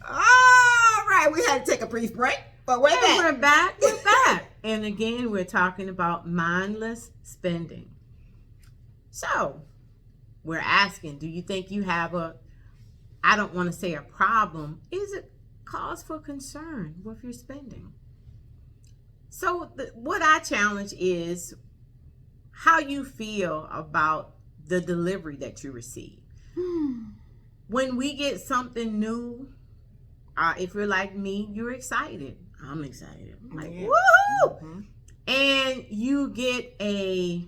All right, we had to take a brief break, but we're back. We're back. We're back. And again, we're talking about mindless spending. So, we're asking, do you think you have I don't want to say a problem, is it cause for concern with your spending? So, what I challenge is how you feel about the delivery that you receive. When we get something new, if you're like me, you're excited. I'm excited. I'm like, woohoo! Mm-hmm. And you get a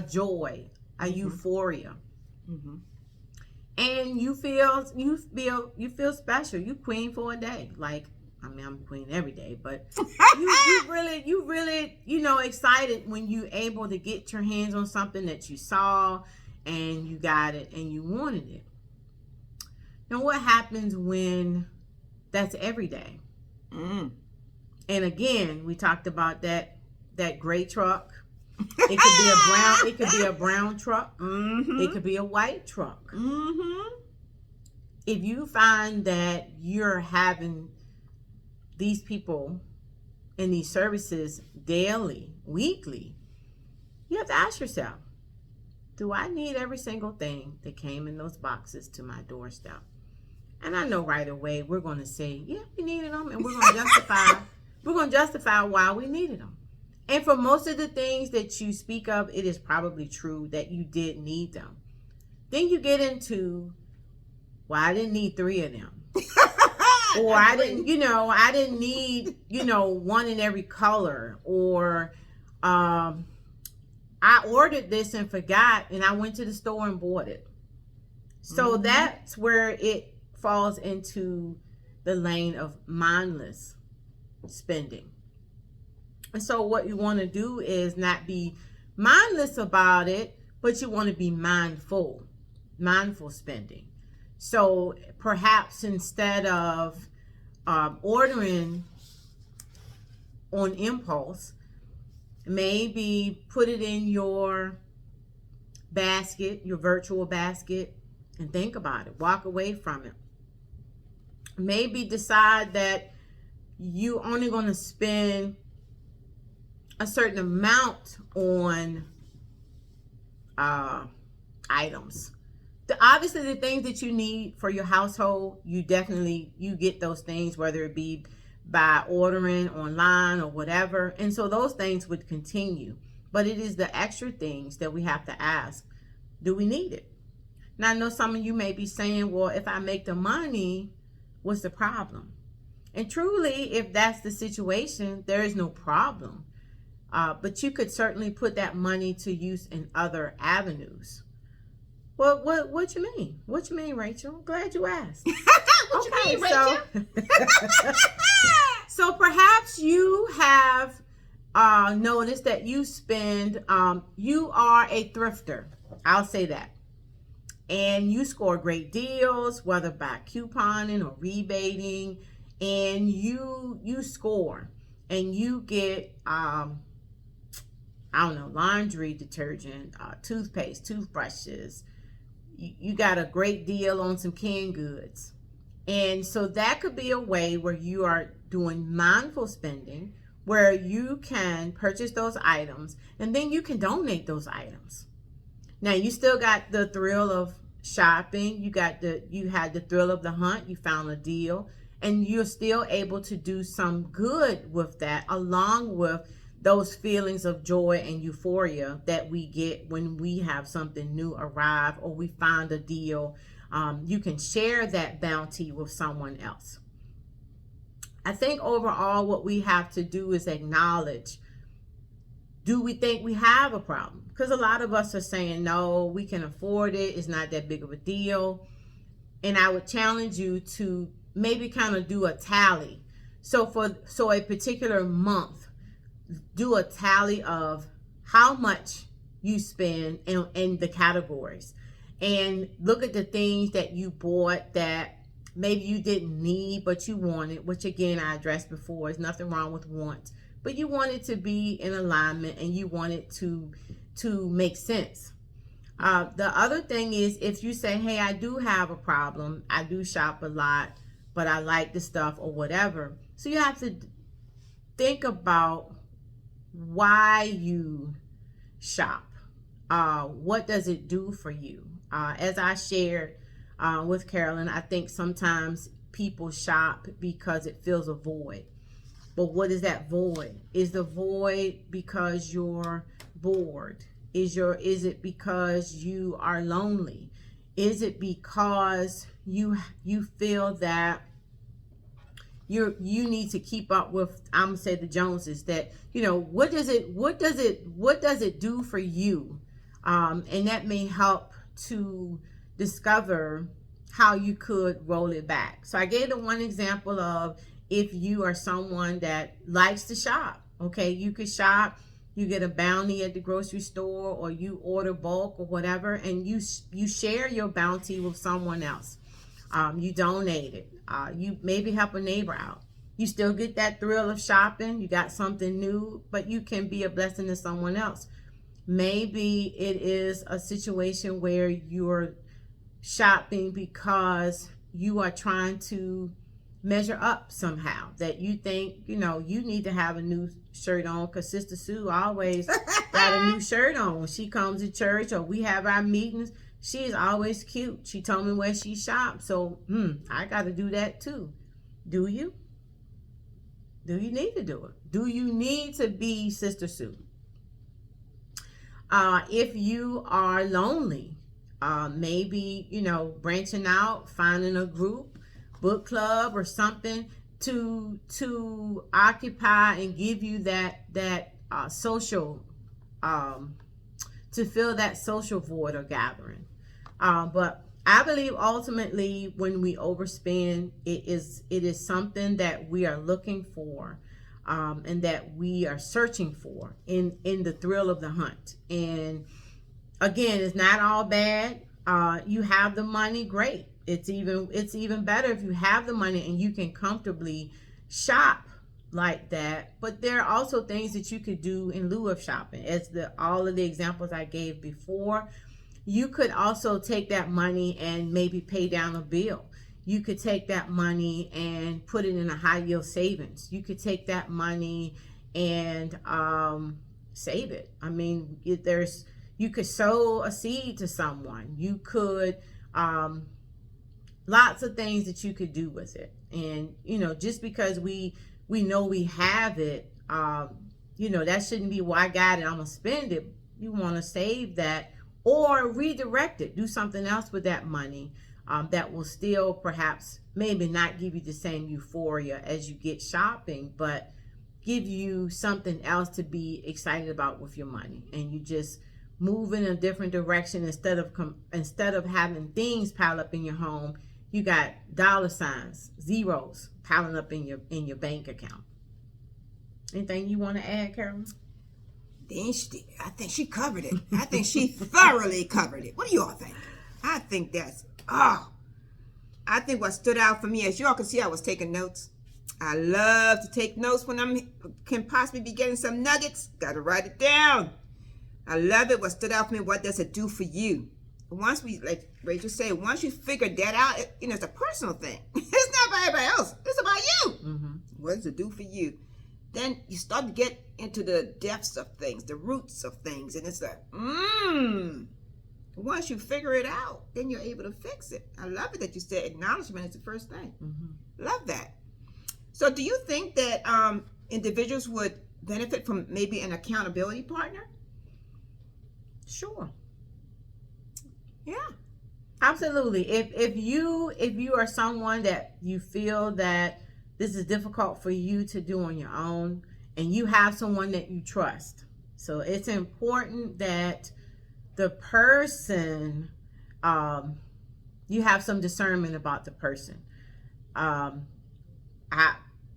joy, a euphoria. Mm-hmm. And you feel special. You queen for a day. Like, I mean, I'm queen every day, but you really, excited when you able to get your hands on something that you saw and you got it and you wanted it. Now, what happens when that's every day? And again, we talked about that gray truck. It could be a brown truck. Mm-hmm. It could be a white truck. Mm-hmm. If you find that you're having these people in these services daily, weekly, you have to ask yourself, do I need every single thing that came in those boxes to my doorstep? And I know right away we're going to say, yeah, we needed them, and we're going to justify why we needed them. And for most of the things that you speak of, it is probably true that you did need them. Then you get into, well, I didn't need 3 of them. Or I didn't need, one in every color. Or I ordered this and forgot, and I went to the store and bought it. So that's where it falls into the lane of mindless spending. And so what you want to do is not be mindless about it, but you want to be mindful spending. So perhaps instead of ordering on impulse, maybe put it in your basket, your virtual basket, and think about it. Walk away from it. Maybe decide that you only going to spend a certain amount on items. Obviously, the things that you need for your household, you get those things, whether it be by ordering online or whatever. And so those things would continue. But it is the extra things that we have to ask, do we need it? Now, I know some of you may be saying, well, if I make the money, what's the problem? And truly, if that's the situation, there is no problem. But you could certainly put that money to use in other avenues. Well, what you mean? What you mean, Rachel? Glad you asked. What you mean, Rachel? So perhaps you have noticed that you spend, you are a thrifter. I'll say that. And you score great deals, whether by couponing or rebating, and you score and you get laundry detergent, toothpaste, toothbrushes. You got a great deal on some canned goods. And so that could be a way where you are doing mindful spending, where you can purchase those items and then you can donate those items. Now, you still got the thrill of shopping. You had the thrill of the hunt. You found a deal, and you're still able to do some good with that, along with those feelings of joy and euphoria that we get when we have something new arrive or we find a deal. You can share that bounty with someone else. I think overall what we have to do is acknowledge, do we think we have a problem? Because a lot of us are saying, no, we can afford it. It's not that big of a deal. And I would challenge you to maybe kind of do a tally. So a particular month, do a tally of how much you spend in the categories. And look at the things that you bought that maybe you didn't need, but you wanted, which again, I addressed before, is nothing wrong with wants. But you want it to be in alignment and you want it to make sense. The other thing is, if you say, hey, I do have a problem, I do shop a lot, but I like the stuff or whatever. So you have to think about why you shop. What does it do for you? As I shared with Carolyn, I think sometimes people shop because it fills a void. But what is that void? Is the void because you're bored? Is it because you are lonely? Is it because you feel that you need to keep up with, I'm gonna say, the Joneses? That, what does it do for you? And that may help to discover how you could roll it back. So I gave the one example of, if you are someone that likes to shop, okay, you could shop, you get a bounty at the grocery store, or you order bulk or whatever, and you share your bounty with someone else. You donate it. You maybe help a neighbor out. You still get that thrill of shopping. You got something new, but you can be a blessing to someone else. Maybe it is a situation where you're shopping because you are trying to measure up somehow, that you think you need to have a new shirt on, because Sister Sue always got a new shirt on when she comes to church or we have our meetings. She's always cute. She told me where she shops, so I got to do that too. Do you need to do it? Do you need to be Sister Sue? If you are lonely, maybe branching out, finding a group, book club or something to occupy and give you that social, to fill that social void or gathering. But I believe ultimately when we overspend, it is something that we are looking for, and that we are searching for in the thrill of the hunt. And again, it's not all bad. You have the money, great. It's even better if you have the money and you can comfortably shop like that. But there are also things that you could do in lieu of shopping, as all of the examples I gave before. You could also take that money and maybe pay down a bill. You could take that money and put it in a high yield savings. You could take that money and save it. I mean, you could sow a seed to someone. You could lots of things that you could do with it. And just because we know we have it, that shouldn't be, well, I got it, I'm gonna spend it. You want to save that or redirect it, do something else with that money, that will still perhaps maybe not give you the same euphoria as you get shopping, but give you something else to be excited about with your money. And you just move in a different direction. Instead of having things pile up in your home, you got dollar signs, zeros piling up in your bank account. Anything you want to add, Carolyn? I think she covered it. I think she thoroughly covered it. What do you all think? I think I think what stood out for me, as you all can see, I was taking notes. I love to take notes when I can possibly be getting some nuggets. Got to write it down. I love it. What stood out for me, what does it do for you? Once we, like Rachel said, once you figure that out, it's a personal thing. It's not about everybody else. It's about you. Mm-hmm. What does it do for you? Then you start to get into the depths of things, the roots of things, and it's like, once you figure it out, then you're able to fix it. I love it that you said acknowledgement is the first thing. Mm-hmm. Love that. So do you think that individuals would benefit from maybe an accountability partner? Sure. Yeah. Absolutely. If you are someone that you feel that this is difficult for you to do on your own, and you have someone that you trust. So it's important that the person, you have some discernment about the person.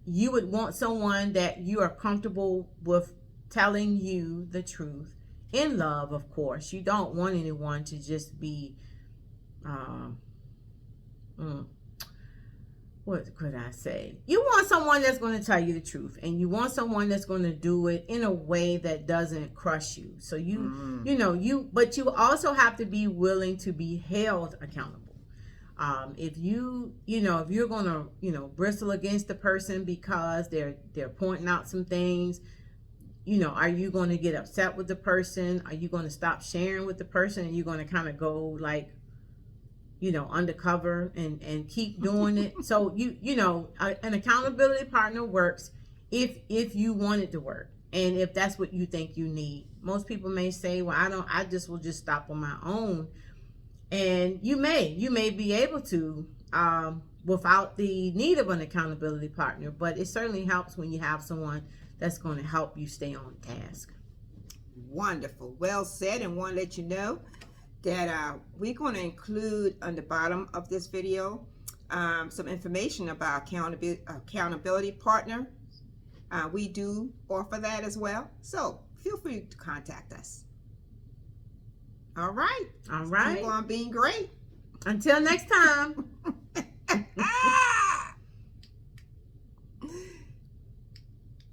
You would want someone that you are comfortable with telling you the truth in love, of course. You don't want anyone to just be, what could I say? You want someone that's going to tell you the truth, and you want someone that's going to do it in a way that doesn't crush you. So but you also have to be willing to be held accountable. If if you're gonna, bristle against the person because they're pointing out some things, are you going to get upset with the person? Are you going to stop sharing with the person, and you're going to kind of go like, undercover and keep doing it? So an accountability partner works if you want it to work, and if that's what you think you need. Most people may say, well, I just will just stop on my own. And you may be able to, without the need of an accountability partner, but it certainly helps when you have someone that's going to help you stay on task. Wonderful. Well said. And want to let you know that we're going to include on the bottom of this video some information about accountability partner. We do offer that as well. So feel free to contact us. All right. All right. Keep on being great. Until next time.